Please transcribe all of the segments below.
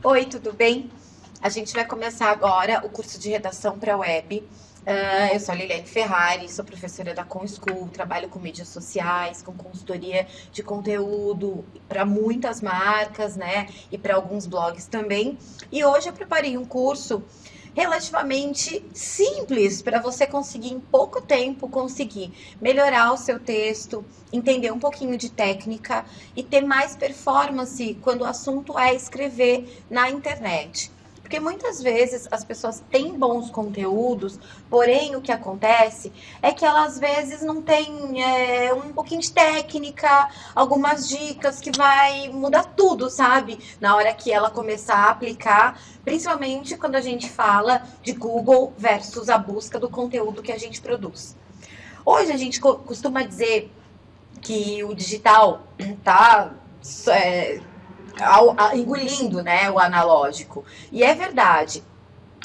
Oi, tudo bem? A gente vai começar agora o curso de redação para web. Eu sou a Liliane Ferrari, sou professora da ComSchool, trabalho com mídias sociais, com consultoria de conteúdo para muitas marcas, né? E para alguns blogs também. E hoje eu preparei um curso relativamente simples para você conseguir em pouco tempo conseguir melhorar o seu texto, entender um pouquinho de técnica e ter mais performance quando o assunto é escrever na internet. Porque muitas vezes as pessoas têm bons conteúdos, porém o que acontece é que elas às vezes não têm um pouquinho de técnica, algumas dicas que vai mudar tudo, sabe? Na hora que ela começar a aplicar, principalmente quando a gente fala de Google versus a busca do conteúdo que a gente produz. Hoje a gente costuma dizer que o digital está engolindo, né, o analógico. E é verdade.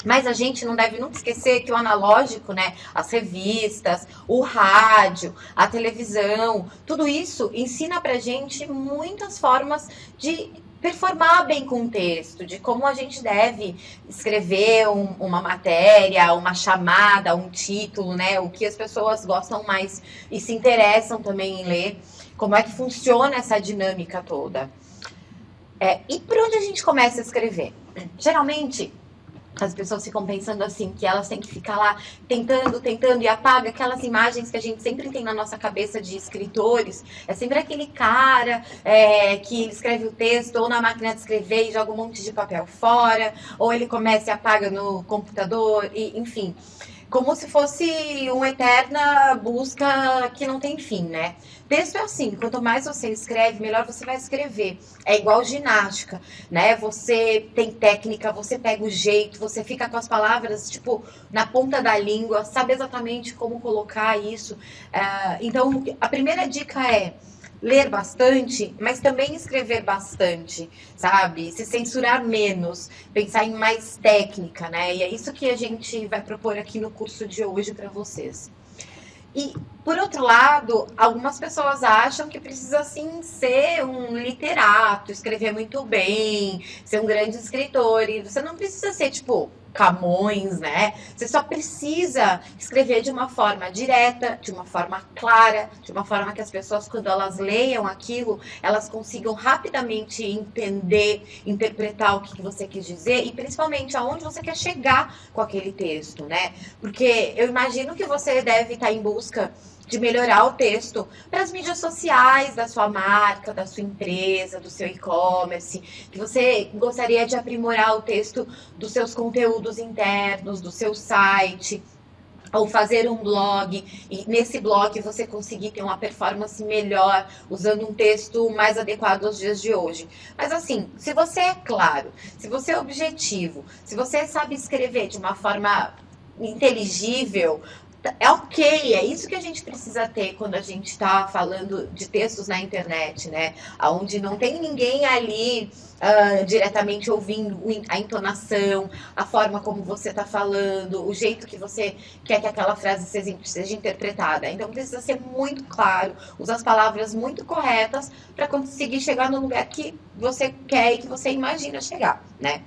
Mas a gente não deve nunca esquecer que o analógico, né, as revistas, o rádio, a televisão, tudo isso ensina pra gente muitas formas de performar bem com o texto, de como a gente deve escrever uma matéria, uma chamada, um título, né, o que as pessoas gostam mais e se interessam também em ler, como é que funciona essa dinâmica toda. E por onde a gente começa a escrever? Geralmente, as pessoas ficam pensando assim, que elas têm que ficar lá tentando e apaga aquelas imagens que a gente sempre tem na nossa cabeça de escritores. É sempre aquele cara que escreve o texto ou na máquina de escrever e joga um monte de papel fora, ou ele começa e apaga no computador, e, enfim. Como se fosse uma eterna busca que não tem fim, né? Texto é assim, quanto mais você escreve, melhor você vai escrever. É igual ginástica, né? Você tem técnica, você pega o jeito, você fica com as palavras, tipo, na ponta da língua, sabe exatamente como colocar isso. Então, a primeira dica é ler bastante, mas também escrever bastante, sabe? Se censurar menos, pensar em mais técnica, né? E é isso que a gente vai propor aqui no curso de hoje para vocês. E, por outro lado, algumas pessoas acham que precisa, sim, ser um literato, escrever muito bem, ser um grande escritor. E você não precisa ser, tipo, Camões, né? Você só precisa escrever de uma forma direta, de uma forma clara, de uma forma que as pessoas, quando elas leiam aquilo, elas consigam rapidamente entender, interpretar o que você quis dizer e principalmente aonde você quer chegar com aquele texto, né? Porque eu imagino que você deve estar em busca de melhorar o texto para as mídias sociais da sua marca, da sua empresa, do seu e-commerce, que você gostaria de aprimorar o texto dos seus conteúdos internos, do seu site, ou fazer um blog, e nesse blog você conseguir ter uma performance melhor, usando um texto mais adequado aos dias de hoje. Mas assim, se você é claro, se você é objetivo, se você sabe escrever de uma forma inteligível, é ok, é isso que a gente precisa ter quando a gente está falando de textos na internet, né? Onde não tem ninguém ali diretamente ouvindo a entonação, a forma como você está falando, o jeito que você quer que aquela frase seja interpretada. Então precisa ser muito claro, usar as palavras muito corretas para conseguir chegar no lugar que você quer e que você imagina chegar, né?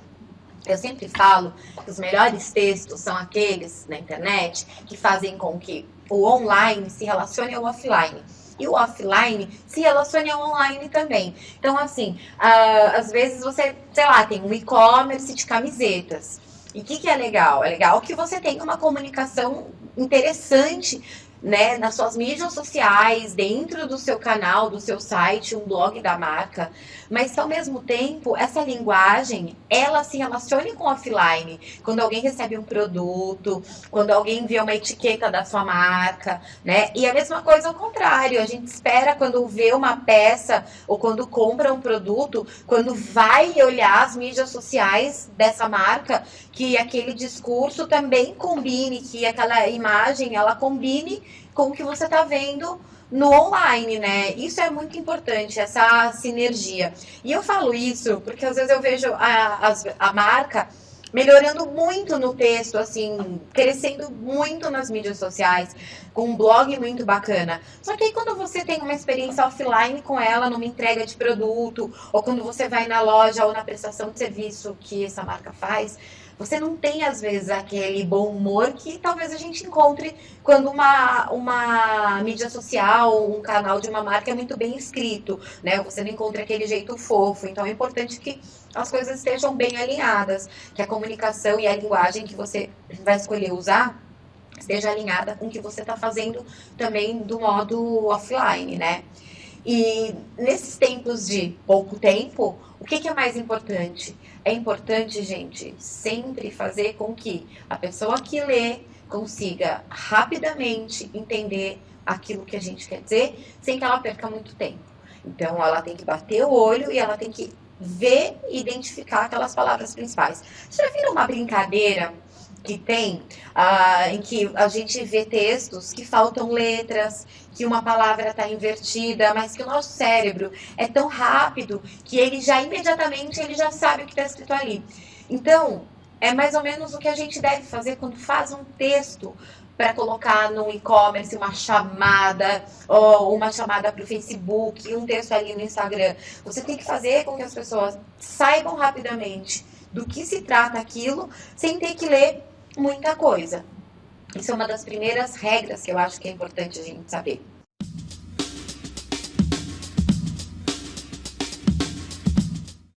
Eu sempre falo que os melhores textos são aqueles na internet que fazem com que o online se relacione ao offline. E o offline se relacione ao online também. Então, assim, às vezes você, sei lá, tem um e-commerce de camisetas. E o que é legal? É legal que você tenha uma comunicação interessante, né, nas suas mídias sociais, dentro do seu canal, do seu site, um blog da marca, mas que ao mesmo tempo essa linguagem ela se relacione com o offline. Quando alguém recebe um produto, quando alguém vê uma etiqueta da sua marca, né? E a mesma coisa ao contrário, a gente espera quando vê uma peça ou quando compra um produto, quando vai olhar as mídias sociais dessa marca, que aquele discurso também combine, que aquela imagem ela combine com o que você está vendo no online, né? Isso é muito importante, essa sinergia. E eu falo isso porque às vezes eu vejo a marca melhorando muito no texto, assim, crescendo muito nas mídias sociais, com um blog muito bacana. Só que aí quando você tem uma experiência offline com ela, numa entrega de produto, ou quando você vai na loja ou na prestação de serviço que essa marca faz, você não tem, às vezes, aquele bom humor que talvez a gente encontre quando uma mídia social, um canal de uma marca é muito bem escrito, né? Você não encontra aquele jeito fofo. Então é importante que as coisas estejam bem alinhadas, que a comunicação e a linguagem que você vai escolher usar esteja alinhada com o que você está fazendo também do modo offline, né? E nesses tempos de pouco tempo, o que é mais importante? É importante, gente, sempre fazer com que a pessoa que lê consiga rapidamente entender aquilo que a gente quer dizer, sem que ela perca muito tempo. Então, ela tem que bater o olho e ela tem que ver e identificar aquelas palavras principais. Já viram uma brincadeira que tem, em que a gente vê textos que faltam letras, que uma palavra está invertida, mas que o nosso cérebro é tão rápido que ele já imediatamente ele já sabe o que está escrito ali. Então, é mais ou menos o que a gente deve fazer quando faz um texto para colocar no e-commerce uma chamada, ou uma chamada para o Facebook, um texto ali no Instagram. Você tem que fazer com que as pessoas saibam rapidamente do que se trata aquilo, sem ter que ler muita coisa. Isso é uma das primeiras regras que eu acho que é importante a gente saber.